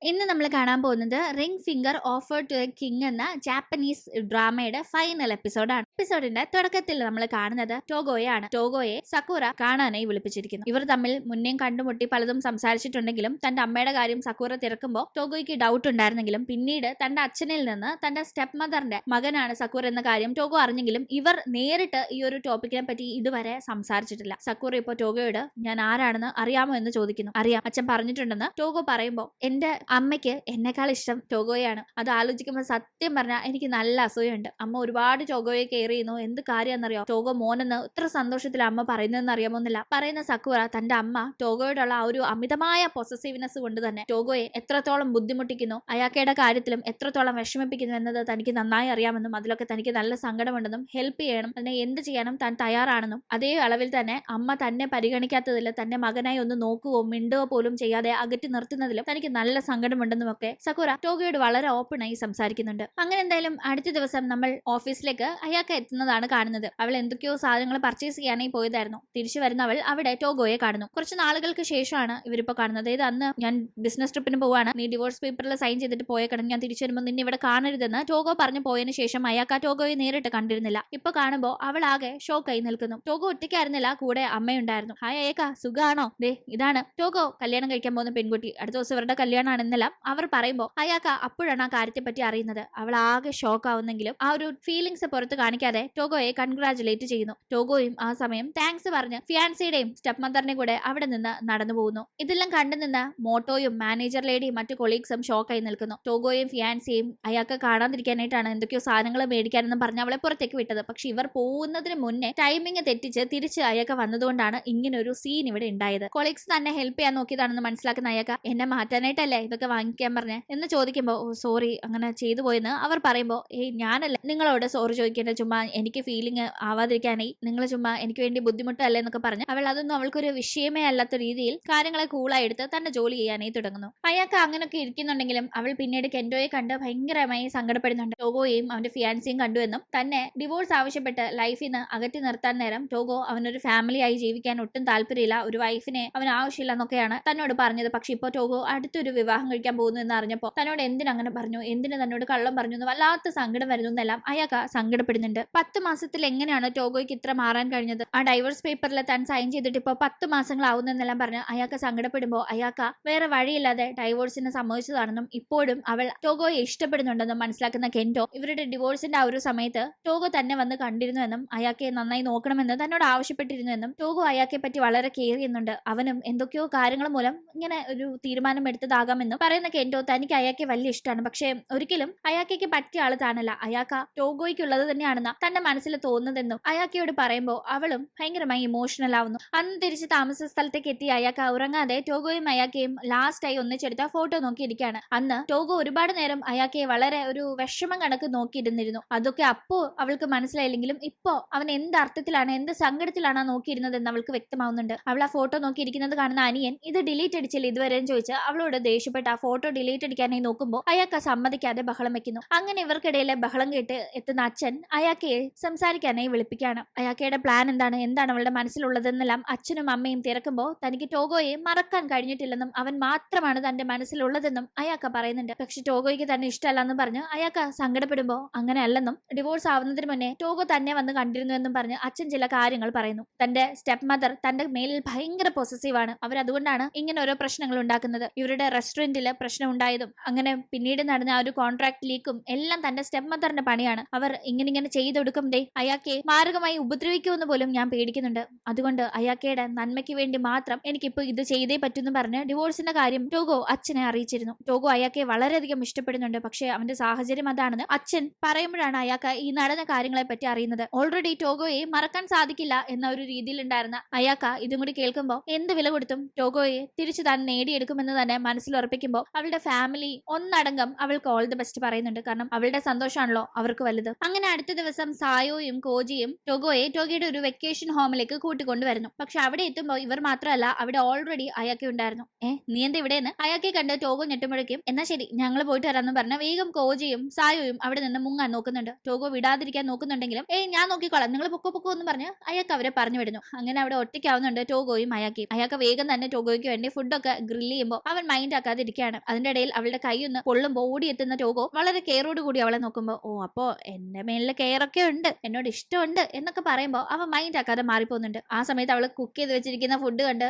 ഇന്ന് നമ്മൾ കാണാൻ പോകുന്നത് ring finger offer to a king എന്ന ജാപ്പനീസ് ഡ്രാമയുടെ ഫൈനൽ എപ്പിസോഡാണ്. എപ്പിസോഡിന്റെ തുടക്കത്തിൽ നമ്മൾ കാണുന്നത് ടോഗോയാണ്. ടോഗോയെ സക്കുറ കാണാനായി വിളിപ്പിച്ചിരിക്കുന്നു. ഇവർ തമ്മിൽ മുന്നേ കണ്ടുമുട്ടി പലതും സംസാരിച്ചിട്ടുണ്ടെങ്കിലും തന്റെ അമ്മയുടെ കാര്യം സക്കുറ തിരക്കുമ്പോൾ ടോഗോയ്ക്ക് ഡൗട്ട് ഉണ്ടായിരുന്നെങ്കിലും പിന്നീട് തന്റെ അച്ഛനിൽ നിന്ന് തന്റെ സ്റ്റെപ്പ് മദറിന്റെ മകനാണ് സക്കുറ എന്ന കാര്യം ടോഗോ അറിഞ്ഞെങ്കിലും ഇവർ നേരിട്ട് ഈ ഒരു ടോപ്പിക്കിനെ പറ്റി ഇതുവരെ സംസാരിച്ചിട്ടില്ല. സക്കുറ ഇപ്പോൾ ടോഗോയോട് ഞാൻ ആരാണെന്ന് അറിയാമോ എന്ന് ചോദിക്കുന്നു. അറിയാം, അച്ഛൻ പറഞ്ഞിട്ടുണ്ടെന്ന് ടോഗോ പറയുമ്പോൾ എന്റെ അമ്മയ്ക്ക് എന്നെക്കാൾ ഇഷ്ടം ടോഗോയാണ്. അത് ആലോചിക്കുമ്പോൾ സത്യം പറഞ്ഞാൽ എനിക്ക് നല്ല അസൂയുണ്ട്. അമ്മ ഒരുപാട് ടോഗോയെ കെയർ ചെയ്യുന്നു. എന്ത് കാര്യമെന്നറിയോ, ടോഗോ മോനെന്ന് ഇത്ര സന്തോഷത്തിൽ അമ്മ പറയുന്നതെന്ന് അറിയാമോന്നില്ല പറയുന്ന സക്കുറ തന്റെ അമ്മ ടോഗോയോടുള്ള ആ ഒരു അമിതമായ പൊസസീവ്നെസ് കൊണ്ട് തന്നെ ടോഗോയെ എത്രത്തോളം ബുദ്ധിമുട്ടിക്കുന്നു, അയാക്കയുടെ കാര്യത്തിലും എത്രത്തോളം വിഷമിപ്പിക്കുന്നു എന്നത് തനിക്ക് നന്നായി അറിയാമെന്നും അതിലൊക്കെ തനിക്ക് നല്ല സങ്കടമുണ്ടെന്നും ഹെൽപ്പ് ചെയ്യണം, അതിനെ എന്ത് ചെയ്യാനും താൻ തയ്യാറാണെന്നും അതേ അളവിൽ തന്നെ അമ്മ തന്നെ പരിഗണിക്കാത്തതിൽ തന്റെ മകനായി ഒന്ന് നോക്കുകയോ മിണ്ടുകയോ പോലും ചെയ്യാതെ അകറ്റി നിർത്തുന്നതിലും തനിക്ക് നല്ല സങ്കടമുണ്ടെന്നും ഒക്കെ സക്കുറ ടോഗോയോട് വളരെ ഓപ്പണായി സംസാരിക്കുന്നുണ്ട്. അങ്ങനെ എന്തായാലും അടുത്ത ദിവസം നമ്മൾ ഓഫീസിലേക്ക് അയാക്ക എത്തുന്നതാണ് കാണുന്നത്. അവൾ എന്തൊക്കെയോ സാധനങ്ങൾ പർച്ചേസ് ചെയ്യാനായി പോയതായിരുന്നു. തിരിച്ചു വരുന്ന അവൾ അവിടെ ടോഗോയെ കാണുന്നു. കുറച്ച് നാളുകൾക്ക് ശേഷമാണ് ഇവരിപ്പോ കാണുന്നത്. ഇത് അന്ന് ഞാൻ ബിസിനസ് ട്രിപ്പിന് പോവാണ്, നീ ഡിവോഴ്സ് പേപ്പറിൽ സൈൻ ചെയ്തിട്ട് പോയേക്കണം, ഞാൻ തിരിച്ചു വരുമ്പോൾ നിന്നെ ഇവിടെ കാണരുതെന്ന് ടോഗോ പറഞ്ഞു പോയതിനു ശേഷം അയാക്ക ടോഗോയെ നേരിട്ട് കണ്ടിരുന്നില്ല. ഇപ്പൊ കാണുമ്പോൾ അവൾ ആകെ ഷോക്കായി നിൽക്കുന്നു. ടോഗോ ഒറ്റയ്ക്കായിരുന്നില്ല, കൂടെ അമ്മയുണ്ടായിരുന്നു. ഹായ് അയക്ക, സുഖാണോ? ദേ ഇതാണ് ടോഗോ കല്യാണം കഴിക്കാൻ പോകുന്ന പെൺകുട്ടി. അടുത്ത ദിവസം ഇവരുടെ കല്യാണമാണെന്നെല്ലാം അവർ പറയുമ്പോൾ അയാക്ക അപ്പോഴാണ് ആ കാര്യത്തെ പറ്റി അറിയുന്നത്. അവൾ ആകെ ഷോക്ക് ആവുന്നെങ്കിലും ആ ഒരു ഫീലിംഗ്സ് പുറത്ത് കാണിക്കാതെ ടോഗോയെ കൺഗ്രാജുലേറ്റ് ചെയ്യുന്നു. ടോഗോയും ആ സമയം താങ്ക്സ് പറഞ്ഞ് ഫിയാൻസിയുടെയും സ്റ്റെപ്പ് മദറിനെയും കൂടെ അവിടെ നിന്ന് നടന്നു പോകുന്നു. ഇതെല്ലാം കണ്ടുനിന്ന് മോട്ടോയും മാനേജർ ലേഡിയും മറ്റു കൊളീഗ്സും ഷോക്കായി നിൽക്കുന്നു. ടോഗോയും ഫിയാൻസിയും അയാൾക്ക് കാണാതിരിക്കാനായിട്ടാണ് എന്തൊക്കെയോ സാധനങ്ങൾ മേടിക്കാനെന്നും പറഞ്ഞ് അവളെ പുറത്തേക്ക് വിട്ടത്. പക്ഷെ ഇവർ പോകുന്നതിന് മുന്നേ ടൈമിംഗ് തെറ്റിച്ച് തിരിച്ച് അയാൾക്ക് വന്നതുകൊണ്ടാണ് ഇങ്ങനെ ഒരു സീൻ ഇവിടെ ഉണ്ടായത്. കൊളീഗ്സ് തന്നെ ഹെൽപ്പ് ചെയ്യാൻ നോക്കിയതാണെന്ന് മനസ്സിലാക്കുന്ന അയാൾക്ക് എന്നെ മാറ്റാനായിട്ടല്ലേ ഇതൊക്കെ വാങ്ങിക്കാൻ പറഞ്ഞേ എന്ന് ചോദിക്കുമ്പോൾ സോറി അങ്ങനെ ചെയ്തു പോയെന്ന് അവർ പറയുമ്പോൾ ഞാനല്ല നിങ്ങളോട് സോറി ചോദിക്കേണ്ട, ചുമ്മാ എനിക്ക് ഫീലിംഗ് ആവാതിരിക്കാനായി നിങ്ങൾ ചുമ്മാ എനിക്ക് വേണ്ടി ബുദ്ധിമുട്ടല്ലേ എന്നൊക്കെ പറഞ്ഞ് അവൾ അതൊന്നും അവൾക്കൊരു വിഷയമേ അല്ലാത്ത രീതിയിൽ കാര്യങ്ങളെ കൂളായി എടുത്ത് തന്റെ ജോലി ചെയ്യാനായി തുടങ്ങുന്നു. അയാൾക്ക് അങ്ങനെയൊക്കെ ഇരിക്കുന്നുണ്ടെങ്കിലും അവൾ പിന്നീട് കെന്റോയെ കണ്ട് ഭയങ്കരമായി സങ്കടപ്പെടുന്നുണ്ട്. ടോഗോയെയും അവന്റെ ഫിയാൻസിയും കണ്ടുവെന്നും തന്നെ ഡിവോഴ്സ് ആവശ്യപ്പെട്ട് ലൈഫിൽ നിന്ന് അകറ്റി നിർത്താൻ നേരം ടോഗോ അവനൊരു ഫാമിലി ആയി ജീവിക്കാൻ ഒട്ടും താല്പര്യമില്ല, ഒരു വൈഫിനെ അവൻ ആവശ്യമില്ല എന്നൊക്കെയാണ് തന്നോട് പറഞ്ഞത്. പക്ഷെ ഇപ്പോൾ ടോഗോ അടുത്തൊരു വിവാഹം കഴിക്കാൻ പോകുന്നു എന്ന് അറിഞ്ഞപ്പോൾ തന്നോട് എന്തിനങ്ങനെ പറഞ്ഞു, എന്തിനു തന്നോട് കള്ളം പറഞ്ഞു എന്ന് വല്ലാത്ത സങ്കടം വരുന്നു എന്നെല്ലാം അയാൾക്ക് സങ്കടപ്പെടുന്നുണ്ട്. 10 മാസത്തിൽ എങ്ങനെയാണ് ടോഗോയ്ക്ക് ഇത്ര മാറാൻ കഴിഞ്ഞത്? ആ ഡൈവേഴ്സ് പേപ്പറിൽ താൻ സൈൻ ചെയ്തിട്ട് ഇപ്പോൾ 10 മാസങ്ങളാവുന്നെന്നെല്ലാം പറഞ്ഞ് അയാൾക്ക് സങ്കടപ്പെടുമ്പോൾ അയാൾക്ക് വേറെ വഴിയില്ലാതെ ഡൈവോഴ്സിന് സമ്മതിച്ചതാണെന്നും ഇപ്പോഴും അവൾ ടോഗോയെ ഇഷ്ടപ്പെടുന്നുണ്ടെന്നും മനസ്സിലാക്കുന്ന കെന്റോ ഇവരുടെ ഡിവോഴ്സിന്റെ ആ ഒരു സമയത്ത് ടോഗോ തന്നെ വന്ന് കണ്ടിരുന്നുവെന്നും അയാൾക്ക് നന്നായി നോക്കണമെന്ന് തന്നോട് ആവശ്യപ്പെട്ടിരുന്നുവെന്നും ടോഗോ അയാളെ പറ്റി വളരെ കെയർ ചെയ്യുന്നുണ്ട്, അവനും എന്തൊക്കെയോ കാര്യങ്ങൾ മൂലം ഇങ്ങനെ ഒരു തീരുമാനം എടുത്തതാകാമെന്നും പറയുന്ന കെന്റോ തനിക്ക് അയാൾക്ക് വലിയ ഇഷ്ടമാണ്, പക്ഷേ ഒരിക്കലും അയാൾക്ക് പറ്റിയ ആള് താനല്ല, അയാൾക്ക് ടോഗോയ്ക്കുള്ളത് തന്നെയാണെന്ന് തന്റെ മനസ്സിൽ തോന്നുന്നതെന്നും അയാക്കയോട് പറയുമ്പോൾ അവളും ഭയങ്കരമായി ഇമോഷണൽ ആവുന്നു. അന്ന് തിരിച്ച് താമസ സ്ഥലത്തേക്ക് എത്തി അയാൾക്ക് ഉറങ്ങാതെ ടോഗോയും അയാക്കയും ലാസ്റ്റായി ഒന്നിച്ചെടുത്ത ഫോട്ടോ നോക്കിയിരിക്കുകയാണ്. അന്ന് ടോഗോ ഒരുപാട് നേരം അയാക്കയെ വളരെ ഒരു വിഷമം കണക്ക് നോക്കിയിരുന്നിരുന്നു. അതൊക്കെ അപ്പോ അവൾക്ക് മനസ്സിലായില്ലെങ്കിലും ഇപ്പോ അവൻ എന്ത് അർത്ഥത്തിലാണ് എന്ത് സങ്കടത്തിലാണ് നോക്കിയിരുന്നതെന്ന് അവൾക്ക് വ്യക്തമാവുന്നുണ്ട്. അവൾ ആ ഫോട്ടോ നോക്കിയിരിക്കുന്നത് കാണുന്ന അനിയൻ ഇത് ഡിലീറ്റ് അടിച്ചില്ല ഇതുവരെ ചോദിച്ച് അവളോട് ദേഷ്യപ്പെട്ട് ആ ഫോട്ടോ ഡിലീറ്റ് അടിക്കാനായി നോക്കുമ്പോൾ അയാൾക്ക് സമ്മതിക്കാതെ ബഹളം വെക്കുന്നു. അങ്ങനെ ഇവർക്കിടയിലെ ബഹളം കേട്ട് എത്തുന്ന അച്ഛൻ അയാക്കയെ സംസാരിക്കാനായി വിളിപ്പിക്കുകയാണ്. അയാക്കയുടെ പ്ലാൻ എന്താണ് അവളുടെ മനസ്സിലുള്ളതെന്നെല്ലാം അച്ഛനും അമ്മയും തിരക്കുമ്പോൾ തനിക്ക് ടോഗോയെ മറക്കാൻ കഴിഞ്ഞിട്ടില്ലെന്നും അവൻ മാത്രമാണ് തന്റെ മനസ്സിലുള്ളതെന്നും അയാക്ക പറയുന്നുണ്ട്. പക്ഷെ ടോഗോയ്ക്ക് തന്നെ ഇഷ്ടമല്ലെന്ന് പറഞ്ഞ് അയാക്ക സങ്കടപ്പെടുമ്പോൾ അങ്ങനെ അല്ലെന്നും ഡിവോഴ്സ് ആവുന്നതിന് മുന്നേ ടോഗോ തന്നെ വന്ന് കണ്ടിരുന്നുവെന്നും പറഞ്ഞ് അച്ഛൻ ചില കാര്യങ്ങൾ പറയുന്നു. തന്റെ സ്റ്റെപ്പ് മദർ തന്റെ മേലിൽ ഭയങ്കര പൊസസീവാണ്, അവരതുകൊണ്ടാണ് ഇങ്ങനെ ഓരോ പ്രശ്നങ്ങൾ ഉണ്ടാക്കുന്നത്. ഇവരുടെ റെസ്റ്റോറന്റില് പ്രശ്നം ഉണ്ടായതും അങ്ങനെ പിന്നീട് നടന്ന ആ ഒരു കോൺട്രാക്ട് ലീക്കും എല്ലാം തന്റെ സ്റ്റെപ്പ് മദറിന്റെ പണിയാണ്. അവർ ഇങ്ങനെ ചെയ്തെടുക്കും അയാക്കെ മാരകമായി ഉപദ്രവിക്കുമെന്ന് പോലും ഞാൻ പേടിക്കുന്നുണ്ട്. അതുകൊണ്ട് അയാക്കയുടെ നന്മയ്ക്ക് വേണ്ടി മാത്രം എനിക്കിപ്പോ ഇത് ചെയ്തേ പറ്റൂന്ന് പറഞ്ഞ് ഡിവോഴ്സിന്റെ കാര്യം ടോഗോ അച്ഛനെ അറിയിച്ചിരുന്നു. ടോഗോ അയാക്കെ വളരെയധികം ഇഷ്ടപ്പെടുന്നുണ്ട്, പക്ഷെ അവന്റെ സാഹചര്യം അതാണെന്ന് അച്ഛൻ പറയുമ്പോഴാണ് അയാൾക്ക് ഈ നടന്ന കാര്യങ്ങളെ പറ്റി അറിയുന്നത്. ഓൾറെഡി ടോഗോയെ മറക്കാൻ സാധിക്കില്ല എന്ന ഒരു രീതിയിൽ ഉണ്ടായിരുന്ന അയാക്ക ഇതും കൂടി കേൾക്കുമ്പോൾ എന്ത് വില കൊടുത്തും ടോഗോയെ തിരിച്ചു താൻ നേടിയെടുക്കുമെന്ന് തന്നെ മനസ്സിൽ ഉറപ്പിക്കുമ്പോൾ അവളുടെ ഫാമിലി ഒന്നടങ്കം അവൾക്ക് ഓൾ ദി ബെസ്റ്റ് പറയുന്നുണ്ട്. കാരണം അവളുടെ സന്തോഷമാണല്ലോ അവർക്ക് വലുത്. അങ്ങനെ അടുത്ത ദിവസം സായോയും കോജിയും ടോഗോയുടെ ഒരു വെക്കേഷൻ ഹോമിലേക്ക് കൂട്ടിക്കൊണ്ടുവരുന്നു. പക്ഷെ അവിടെ എത്തുമ്പോൾ ഇവർ മാത്രമല്ല അവിടെ ഓൾറെഡി അയാക്കെ ഉണ്ടായിരുന്നു. നീ എന്താ ഇവിടെയെന്ന് അയാക്കെ കണ്ട് ടോഗോ ഞെട്ടുമ്പോഴേക്കും എന്നാ ശരി ഞങ്ങൾ പോയിട്ട് വരാമെന്ന് പറഞ്ഞ വേഗം കോജിയും സായോയും അവിടെ നിന്ന് മുങ്ങാൻ നോക്കുന്നുണ്ട്. ടോഗോ വിടാതിരിക്കാൻ നോക്കുന്നുണ്ടെങ്കിലും ഞാൻ നോക്കിക്കോളാം നിങ്ങൾ പൊക്കോ എന്ന് പറഞ്ഞ് അയാൾക്ക് അവരെ പറഞ്ഞു വിടുന്നു. അങ്ങനെ അവിടെ ഒറ്റയ്ക്കാവുന്നുണ്ട് ടോഗോയും അയാക്കയും. അയാൾക്ക് വേഗം തന്നെ ടോഗോയ്ക്ക് വേണ്ടി ഫുഡൊക്കെ ഗ്രില്ല് ചെയ്യുമ്പോൾ അവൻ മൈൻഡ് ആക്കാതെ ഇരിക്കുകയാണ്. അതിന്റെ ഇടയിൽ അവളുടെ കൈയൊന്ന് പൊള്ളുമ്പോൾ ഓടിയെത്തുന്ന ടോഗോ വളരെ കെയറോട് കൂടി അവളെ നോക്കുമ്പോൾ, ഓ അപ്പോ എന്റെ മേലില് കെയറൊക്കെ ഉണ്ട്, എന്നോട് ഇഷ്ടമുണ്ട് എന്നൊക്കെ പറയുമ്പോൾ അവൻ മൈൻഡ് ആക്കാതെ മാറിപ്പോകുന്നുണ്ട്. ആ സമയത്ത് അവള് കുക്ക് ചെയ്ത് വെച്ചിരിക്കുന്ന ഫുഡ് കണ്ട്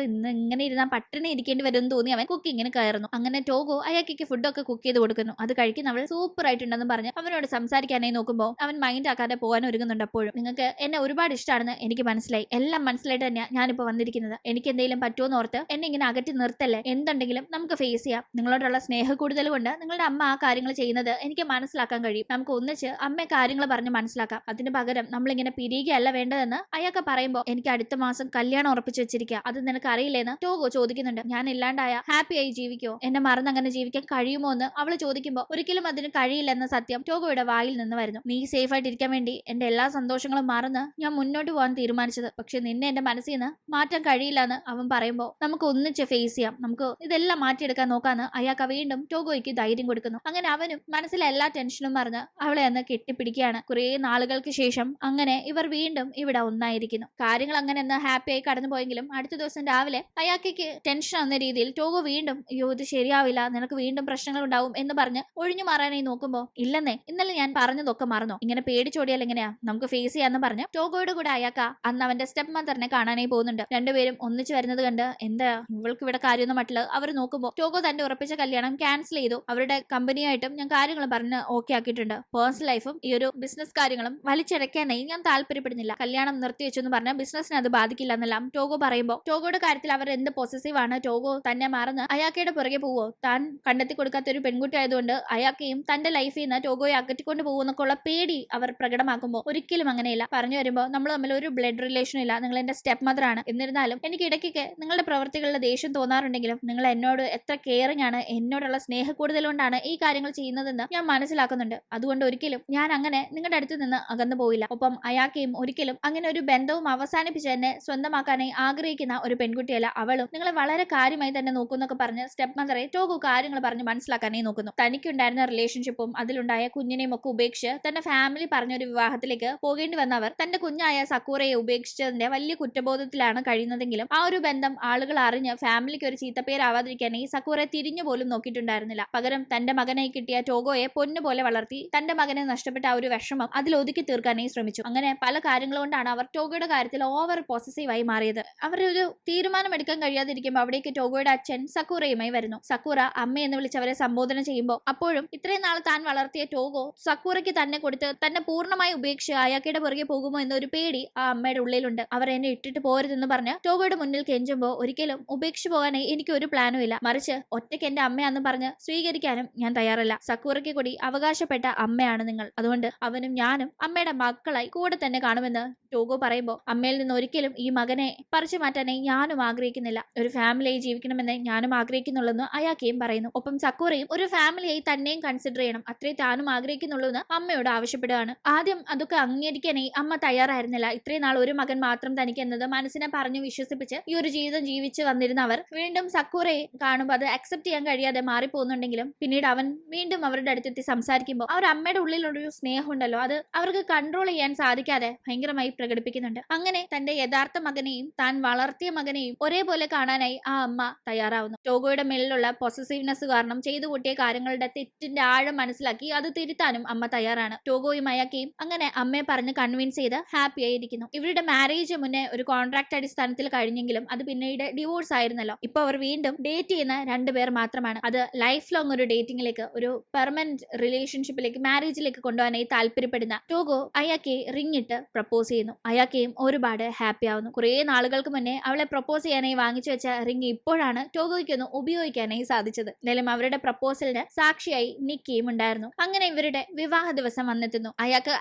ഇന്ന് ഇങ്ങനെ ഇരുന്നാൽ പട്ടിണി ഇരിക്കേണ്ടി വരും തോന്നി അവൻ കുക്കിങ്ങിന് കയറുന്നു. അങ്ങനെ ടോഗോ അയാൾക്ക് ഫുഡൊക്കെ കുക്ക് ചെയ്ത് കൊടുക്കുന്നു. അത് കഴിക്കുന്ന അവൾ സൂപ്പർ ആയിട്ടുണ്ടെന്ന് പറഞ്ഞ് അവനോട് സംസാരിക്കാനായി നോക്കുമ്പോൾ അവൻ മൈൻഡ് ആക്കാതെ പോകാൻ ഒരുങ്ങുന്നുണ്ട്. അപ്പോഴും നിങ്ങൾക്ക് എന്നെ ഒരുപാട് ഇഷ്ടമാണെന്ന് എനിക്ക് മനസ്സിലായി, എല്ലാം മനസ്സിലായിട്ട് തന്നെയാണ് ഞാനിപ്പോ വന്നിരിക്കുന്നത്. എനിക്ക് എന്തെങ്കിലും പറ്റുമോ ഓർത്ത് എന്നെ ഇങ്ങനെ അകറ്റി നിർത്തല്ലേ, എന്തുണ്ടെങ്കിലും നമുക്ക് ഫേസ് ചെയ്യാം. നിങ്ങളോടുള്ള സ്നേഹ കൂടുതൽ കൊണ്ട് നിങ്ങളുടെ അമ്മ ആ കാര്യങ്ങൾ ചെയ്യുന്നത് എനിക്ക് മനസ്സിലാക്കാൻ കഴിയും. നമുക്ക് ഒന്നിച്ച് അമ്മ കാര്യങ്ങൾ പറഞ്ഞ് മനസ്സിലാക്കാം. അതിന് പകരം നമ്മളിങ്ങനെ പിരിയുകയല്ല വേണ്ടതെന്ന് അയാൾക്ക് പറയുമ്പോൾ, എനിക്ക് അടുത്ത മാസം കല്യാണം ഉറപ്പിച്ചു വെച്ചിരിക്കുക, അത് നിനക്ക് അറിയില്ലേന്ന് ടോഗോ ചോദിക്കുന്നുണ്ട്. ഞാൻ ഇല്ലാണ്ടായ ഹാപ്പിയായി ജീവിക്കോ, എന്നെ മറന്ന് അങ്ങനെ ജീവിക്കാൻ കഴിയുമോ എന്ന് അവള് ചോദിക്കുമ്പോൾ, ഒരിക്കലും അതിന് കഴിയില്ലെന്ന സത്യം ടോഗോയുടെ വായിൽ നിന്ന് വരുന്നു. നീ സേഫ് ആയിട്ട് ഇരിക്കാൻ വേണ്ടി എന്റെ എല്ലാ സന്തോഷങ്ങളും മറന്ന് ഞാൻ മുന്നോട്ട് പോകാൻ തീരുമാനിച്ചത്, പക്ഷെ നിന്നെ എന്റെ മനസ്സിൽ നിന്ന് മാറ്റാൻ കഴിയില്ല എന്ന് അവൻ പറയുമ്പോൾ, നമുക്ക് ഒന്നിച്ച് ഫേസ് ചെയ്യാം, നമുക്ക് ഇതെല്ലാം മാറ്റിയെടുക്കാൻ നോക്കാന്ന് അയാൾക്ക് വീണ്ടും ടോഗോയ്ക്ക് ധൈര്യം കൊടുക്കുന്നു. അങ്ങനെ അവനും മനസ്സിലെ എല്ലാ ടെൻഷനും മറന്ന് അവളെ അന്ന് കെട്ടിപ്പിടിക്കുകയാണ്. കുറെ നാളുകൾക്ക് ശേഷം അങ്ങനെ ഇവർ വീണ്ടും ഇവിടെ ഒന്നായിരിക്കുന്നു. കാര്യങ്ങൾ അങ്ങനെ ഒന്ന് ഹാപ്പിയായി കടന്നു പോയെങ്കിലും അടുത്ത ദിവസം രാവിലെ അയാൾക്ക് ടെൻഷൻ എന്ന രീതിയിൽ ടോഗോ വീണ്ടും, അയ്യോ ഇത് ശരിയാവില്ല, നിനക്ക് വീണ്ടും പ്രശ്നങ്ങൾ ഉണ്ടാവും എന്ന് പറഞ്ഞ് ഒഴിഞ്ഞു മാറാനായി നോക്കുമ്പോൾ, ഇല്ലെന്നേ ഇന്നലെ ഞാൻ പറഞ്ഞതൊക്കെ മറന്നോ, ഇങ്ങനെ പേടിച്ചോടിയാൽ എങ്ങനെയാ, നമുക്ക് ഫേസ് ചെയ്യാന്ന് പറഞ്ഞ് ടോഗോയുടെ കൂടെ അയാക്ക അന്ന് അവന്റെ സ്റ്റെപ്പ് മദറിനെ കാണാനായി പോകുന്നുണ്ട്. രണ്ടുപേരും ഒന്നിച്ചു വരുന്നത് കണ്ട് എന്താ ഇവൾക്ക് ഇവിടെ കാര്യമൊന്നും മറ്റുള്ള അവർ നോക്കുമ്പോൾ ടോഗോ തന്റെ ഉറപ്പിച്ച കല്യാണം ക്യാൻസൽ ചെയ്തു. അവരുടെ കമ്പനിയായിട്ടും ഞാൻ കാര്യങ്ങൾ പറഞ്ഞ് ഓക്കെ ആക്കിയിട്ടുണ്ട്. പേഴ്സണൽ ലൈഫും ഈ ഒരു ബിസിനസ് കാര്യങ്ങളും വലിച്ചടയ്ക്കാനായി ഞാൻ താല്പര്യപ്പെടുന്നില്ല. കല്യാണം നിർത്തിവെച്ചു എന്ന് പറഞ്ഞാൽ ബിസിനസിന് അത് ബാധിക്കില്ല എന്നെല്ലാം ടോഗോ പറയുമ്പോൾ, ടോഗോയുടെ കാര്യത്തിൽ അവർ എന്ത് പോസസീവ് ആണ്, ടോഗോ തന്നെ മറന്ന് അയാക്കയുടെ പുറകെ പോവോ, താൻ കണ്ടെത്തി കൊടുക്കാത്ത ഒരു പെൺകുട്ടി ആയതുകൊണ്ട് അയാക്കെയും തന്റെ ലൈഫിൽ നിന്ന് ടോഗോയെ അകറ്റിക്കൊണ്ട് പോകുന്നൊക്കെ ഉള്ള പേടി അവർ പ്രകടമാക്കുമ്പോൾ, ഒരിക്കലും അങ്ങനെയില്ല. പറഞ്ഞു വരുമ്പോൾ, നമ്മൾ തമ്മിൽ ഒരു ബ്ലഡ് റിലേഷൻ ഇല്ല, നിങ്ങൾ എന്റെ സ്റ്റെപ്പ് മദർ ആണ്. എന്നിരുന്നാലും എനിക്ക് ഇടയ്ക്കൊക്കെ നിങ്ങളുടെ പ്രവൃത്തികളുടെ ദേഷ്യം തോന്നാറുണ്ടെങ്കിലും നിങ്ങൾ എന്നോട് എത്ര കെയറിംഗ് ആണ്, എന്നോടുള്ള സ്നേഹ കൂടുതൽ കൊണ്ടാണ് ഈ കാര്യങ്ങൾ ചെയ്യുന്നതെന്ന് ഞാൻ മനസ്സിലാക്കുന്നുണ്ട്. അതുകൊണ്ട് ഒരിക്കലും ഞാൻ അങ്ങനെ നിങ്ങളുടെ അടുത്ത് നിന്ന് അകന്നു പോയില്ല. ഒപ്പം അയാൾക്കെയും ഒരിക്കലും അങ്ങനെ ഒരു ബന്ധവും അവസാനിപ്പിച്ച് എന്നെ സ്വന്തമാക്കാനായി ആഗ്രഹിക്കുന്ന ഒരു പെൺകുട്ടിയല്ല അവളും. നിങ്ങളെ വളരെ കാര്യമായി തന്നെ നോക്കുന്നൊക്കെ പറഞ്ഞ് സ്റ്റെപ്പ് മദറെ ടോഗോ കാര്യങ്ങൾ പറഞ്ഞ് മനസ്സിലാക്കാനായി നോക്കുന്നു. തനിക്കുണ്ടായിരുന്ന റിലേഷൻഷിപ്പും അതിലുണ്ടായ കുഞ്ഞിനെയും ഒക്കെ ഉപേക്ഷിച്ച് തന്റെ ഫാമിലി പറഞ്ഞൊരു വിവാഹത്തിലേക്ക് പോകേണ്ടി വന്നവർ തന്റെ കുഞ്ഞായ സക്കൂറയെ ഉപേക്ഷിച്ചതിന്റെ വലിയ കുറ്റബോധത്തിലാണ് കഴിയുന്നതെങ്കിലും ആ ഒരു ബന്ധം ആളുകൾ അറിഞ്ഞ് ഫാമിലിക്ക് ഒരു ചീത്തപ്പേരാവാതിരിക്കാനായി സക്കൂറെ തിരിഞ്ഞു പോലും നോക്കിയിട്ടുണ്ടായിരുന്നില്ല. പകരം തന്റെ മകനായി കിട്ടിയ ടോഗോയെ പൊന്നുപോലെ വളർത്തി തന്റെ മകനെ നഷ്ടപ്പെട്ട ആ ഒരു വിഷമം അതിൽ ഒതുക്കി തീർക്കാനായി ശ്രമിച്ചു. അങ്ങനെ പല കാര്യങ്ങൾ കൊണ്ടാണ് അവർ ടോഗോയുടെ കാര്യത്തിൽ ഓവർ പോസസീവായി മാറിയത്. അവരൊരു തീരുമാനം എടുക്കാൻ കഴിയാതിരിക്കുമ്പോൾ അവിടേക്ക് ടോഗോയുടെ അച്ഛൻ സക്കൂറയുമായി വരുന്നു. സക്കൂറ അമ്മ എന്ന് വിളിച്ച് അവരെ സംബോധന ചെയ്യുമ്പോൾ അപ്പോഴും ഇത്രയും നാൾ താൻ വളർത്തിയ ടോഗോ സക്കൂറയ്ക്ക് തന്നെ കൊടുത്ത് തന്നെ പൂർണ്ണമായി ഉപേക്ഷിച്ച് അയാക്കയുടെ പുറകെ പോകുമോ എന്നൊരു പേടി ആ അമ്മയുടെ ഉള്ളിലുണ്ട്. അവർ എന്നെ ഇട്ടിട്ട് പോരുതെന്ന് പറഞ്ഞ് ടോഗോയുടെ മുന്നിൽ കെഞ്ചുമ്പോൾ, ഒരിക്കലും ഉപേക്ഷിച്ചു പോകാനായി എനിക്ക് ഒരു പ്ലാനും ഇല്ല, മറിച്ച് ഒറ്റയ്ക്ക് എന്റെ അമ്മയാന്ന് പറഞ്ഞ് സ്വീകരിക്കാനും ഞാൻ തയ്യാറല്ല. സക്കൂറയ്ക്ക് കൂടി അവകാശപ്പെട്ട അമ്മയാണ് നിങ്ങൾ, അതുകൊണ്ട് അവനും ഞാനും അമ്മയുടെ മക്കളായി കൂടെ തന്നെ കാണുമെന്ന് ടോഗോ പറയുമ്പോൾ, അമ്മയിൽ നിന്ന് ഒരിക്കലും ഈ മകനെ പറിച്ചു മാറ്റാനായി ഞാനും ആഗ്രഹിക്കുന്നില്ല, ഒരു ഫാമിലിയായി ജീവിക്കണമെന്ന് ഞാനും ആഗ്രഹിക്കുന്നുള്ളൂ അയാക്കെയും പറയുന്നു. ഒപ്പം സക്കൂറയും ഒരു ഫാമിലിയായി തന്നെയും കൺസിഡർ ചെയ്യണം, അത്രേ താനും ആഗ്രഹിക്കുന്നുള്ളൂ എന്ന് അമ്മയോട് ആവശ്യപ്പെടുകയാണ്. ആദ്യം അതൊക്കെ അംഗീകരിക്കാനായി അമ്മ തയ്യാറായിരുന്നില്ല. ഇത്രയും നാൾ ഒരു മകൻ മാത്രം തനിക്ക് എന്നത് മനസ്സിനെ പറഞ്ഞു വിശ്വസിപ്പിച്ച് ഈ ഒരു ജീവിതം ജീവിച്ച് വന്നിരുന്ന അവർ വീണ്ടും സക്കൂറയെ കാണുമ്പോൾ അത് അക്സെപ്റ്റ് ചെയ്യാൻ കഴിയാതെ മാറിപ്പോകുന്നുണ്ടെങ്കിലും പിന്നീട് അവൻ വീണ്ടും അവരുടെ അടുത്തെത്തി സംസാരിക്കുമ്പോൾ അവർ അമ്മയുടെ ഉള്ളിലുള്ളൊരു സ്നേഹം ഉണ്ടല്ലോ, അത് അവർക്ക് കൺട്രോൾ ചെയ്യാൻ സാധിക്കാതെ ഭയങ്കരമായി പ്രകടിപ്പിക്കുന്നുണ്ട്. അങ്ങനെ തന്റെ യഥാർത്ഥ മകനെയും താൻ വളർത്തിയ മകനെയും ഒരേപോലെ കാണാനായി ആ അമ്മ തയ്യാറാവുന്നു. ടോഗോയുടെ മേലിലുള്ള പൊസസീവ്നെസ് കാരണം ചെയ്തു കൂട്ടിയ കാര്യങ്ങളുടെ തെറ്റിന്റെ ആഴം മനസ്സിലാക്കി അത് തിരുത്താനും അമ്മ തയ്യാറാണ്. ടോഗോയും അയാക്കയും അങ്ങനെ അമ്മയെ പറഞ്ഞ് കൺവിൻസ് ചെയ്ത് ഹാപ്പി ആയിരിക്കുന്നു. ഇവരുടെ മാരേജ് മുന്നേ ഒരു കോൺട്രാക്ട് അടിസ്ഥാനത്തിൽ കഴിഞ്ഞെങ്കിലും അത് പിന്നീട് ഡിവോഴ്സ് ആയിരുന്നല്ലോ. ഇപ്പൊ അവർ വീണ്ടും ഡേറ്റ് ചെയ്യുന്ന രണ്ടുപേർ മാത്രമാണ്. അത് ലൈഫ് ലോങ് ഒരു ഡേറ്റിംഗിലേക്ക്, ഒരു പെർമനന്റ് റിലേഷൻഷിപ്പിലേക്ക്, മാരേജിലേക്ക് കൊണ്ടുപോകാനായി താല്പര്യപ്പെടുന്ന ടോഗോ അയാക്കെ റിംഗ് ഇട്ട് പ്രപ്പോസ് ചെയ്യുന്നു. അയാക്കെയും ഒരുപാട് ഹാപ്പി ആവുന്നു. കുറെ നാളുകൾക്ക് മുന്നേ അവളെ പ്രപ്പോസ് ചെയ്യാനായി വാങ്ങിച്ചു വെച്ച റിംഗ് ഇപ്പോഴാണ് ടോഗോയ്ക്കൊന്ന് ഉപയോഗിക്കാനായി സാധിച്ചത്. എന്തായാലും അവരുടെ പ്രപ്പോസലിന് സാക്ഷിയായി നിക്കിയും ഉണ്ടായിരുന്നു. അങ്ങനെ ഇവരുടെ വിവാഹ ദിവസം വന്നെത്തുന്നു. അയാൾക്ക്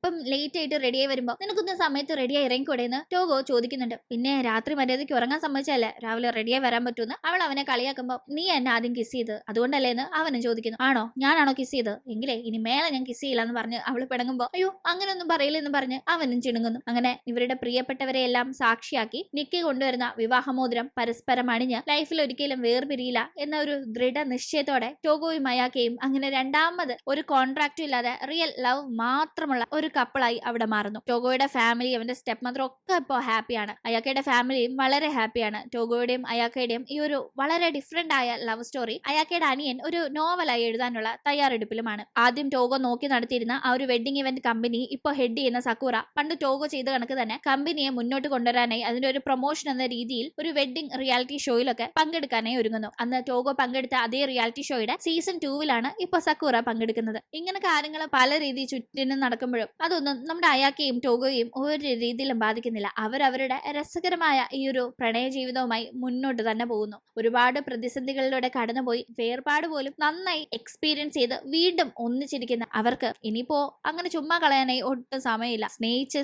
ഇപ്പം ലേറ്റ് ആയിട്ട് റെഡിയായി വരുമ്പോൾ, നിനക്കൊന്ന് സമയത്ത് റെഡിയായി ഇറങ്ങിക്കൂടെയെന്ന് ടോഗോ ചോദിക്കുന്നുണ്ട്. പിന്നെ രാത്രി മര്യാദയ്ക്ക് ഉറങ്ങാൻ സമ്മതിച്ചല്ലേ രാവിലെ റെഡിയായി വരാൻ പറ്റുമെന്ന് അവൾ അവനെ കളിയാക്കുമ്പോൾ, നീ എന്നെ ആദ്യം കിസ് ചെയ്ത് അതുകൊണ്ടല്ലേ എന്ന് അവനും ചോദിക്കുന്നു. ആണോ, ഞാനാണോ കിസ് ചെയ്ത്, എങ്കിലേ ഇനി മേലെ ഞാൻ കിസ് ചെയ്യില്ല എന്ന് പറഞ്ഞ് അവൾ പിണങ്ങുമ്പോൾ, അയ്യോ അങ്ങനെയൊന്നും പറയില്ലെന്ന് പറഞ്ഞ് അവനും ചിണുങ്ങുന്നു. അങ്ങനെ ഇവരുടെ പ്രിയപ്പെട്ടവരെ എല്ലാം സാക്ഷിയാക്കി നിക്കി കൊണ്ടുവരുന്ന വിവാഹമോതിരം പരസ്പരം അണിഞ്ഞ് ലൈഫിൽ ഒരിക്കലും വേർപിരിയില്ല എന്ന ഒരു ദൃഢ നിശ്ചയത്തോടെ ടോഗോയും അയാക്കയും അങ്ങനെ രണ്ടാമത് ഒരു കോൺട്രാക്റ്റും ഇല്ലാതെ റിയൽ ലവ് മാത്രമുള്ള ഒരു കപ്പിളായി അവിടെ മാറുന്നു. ടോഗോയുടെ ഫാമിലി, അവന്റെ സ്റ്റെപ്പ് മദർ ഒക്കെ ഇപ്പോൾ ഹാപ്പിയാണ്. അയാക്കയുടെ ഫാമിലിയും വളരെ ഹാപ്പിയാണ്. ടോഗോയുടെയും അയാക്കയുടെയും ഈ ഒരു വളരെ ഡിഫറെന്റ് ആയ ലവ് സ്റ്റോറി അയാക്കയുടെ അനിയൻ ഒരു നോവലായി എഴുതാനുള്ള തയ്യാറെടുപ്പിലുമാണ്. ആദ്യം ടോഗോ നോക്കി നടത്തിയിരുന്ന ആ ഒരു വെഡിങ് ഇവന്റ് കമ്പനി ഇപ്പോൾ ഹെഡ് ചെയ്യുന്ന സക്കൂറ പണ്ട് ടോഗോ ചെയ്ത കണക്ക് തന്നെ കമ്പനിയെ മുന്നോട്ട് കൊണ്ടുവരാനായി അതിന്റെ ഒരു പ്രൊമോഷൻ എന്ന രീതിയിൽ ഒരു വെഡിങ് റിയാലിറ്റി ഷോയിലൊക്കെ പങ്കെടുക്കാനായി ഒരുങ്ങുന്നു. അന്ന് ടോഗോ പങ്കെടുത്ത അതേ റിയാലിറ്റി ഷോയുടെ സീസൺ 2 ഇപ്പൊ സക്കൂറ പങ്കെടുക്കുന്നത്. ഇങ്ങനെ കാര്യങ്ങൾ പല രീതിയിൽ ചുറ്റിനും നടക്കുമ്പോഴും അതൊന്നും നമ്മുടെ അയാക്കയും ടോഗോയും ഒരു രീതിയിലും ബാധിക്കുന്നില്ല. അവരവരുടെ രസകരമായ ഈ ഒരു പ്രണയ ജീവിതവുമായി മുന്നോട്ട് തന്നെ പോകുന്നു. ഒരുപാട് പ്രതിസന്ധികളിലൂടെ കടന്നുപോയി വേർപാട് പോലും നന്നായി എക്സ്പീരിയൻസ് ചെയ്ത് വീണ്ടും ഒന്നിച്ചിരിക്കുന്ന അവർക്ക് ഇനിയിപ്പോ അങ്ങനെ ചുമ്മാ കളയാനായി ഒട്ടും സമയമില്ല.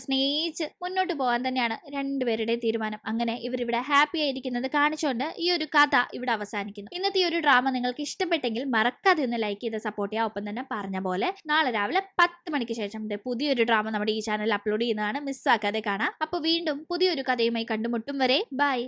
സ്നേഹിച്ച് മുന്നോട്ട് പോകാൻ തന്നെയാണ് രണ്ടുപേരുടെയും തീരുമാനം. അങ്ങനെ ഇവരിവിടെ ഹാപ്പി ആയിരിക്കുന്നത് കാണിച്ചുകൊണ്ട് ഈ ഒരു കഥ ഇവിടെ അവസാനിക്കുന്നു. ഇന്നത്തെ ഈ ഒരു ഡ്രാമ നിങ്ങൾക്ക് ഇഷ്ടപ്പെട്ടെങ്കിൽ മറക്കാതെ ഒന്ന് ലൈക്ക് ചെയ്ത് സപ്പോർട്ട് ചെയ്യുക. ഒപ്പം തന്നെ പറഞ്ഞ പോലെ നാളെ രാവിലെ 10 മണിക്ക് ശേഷം പുതിയൊരു ഡ്രാമ നമ്മുടെ ഈ ചാനലിൽ അപ്ലോഡ് ചെയ്യുന്നതാണ്. മിസ്സാക്കാതെ കാണാം. അപ്പൊ വീണ്ടും പുതിയൊരു കഥയുമായി കണ്ടുമുട്ടും വരെ ബൈ.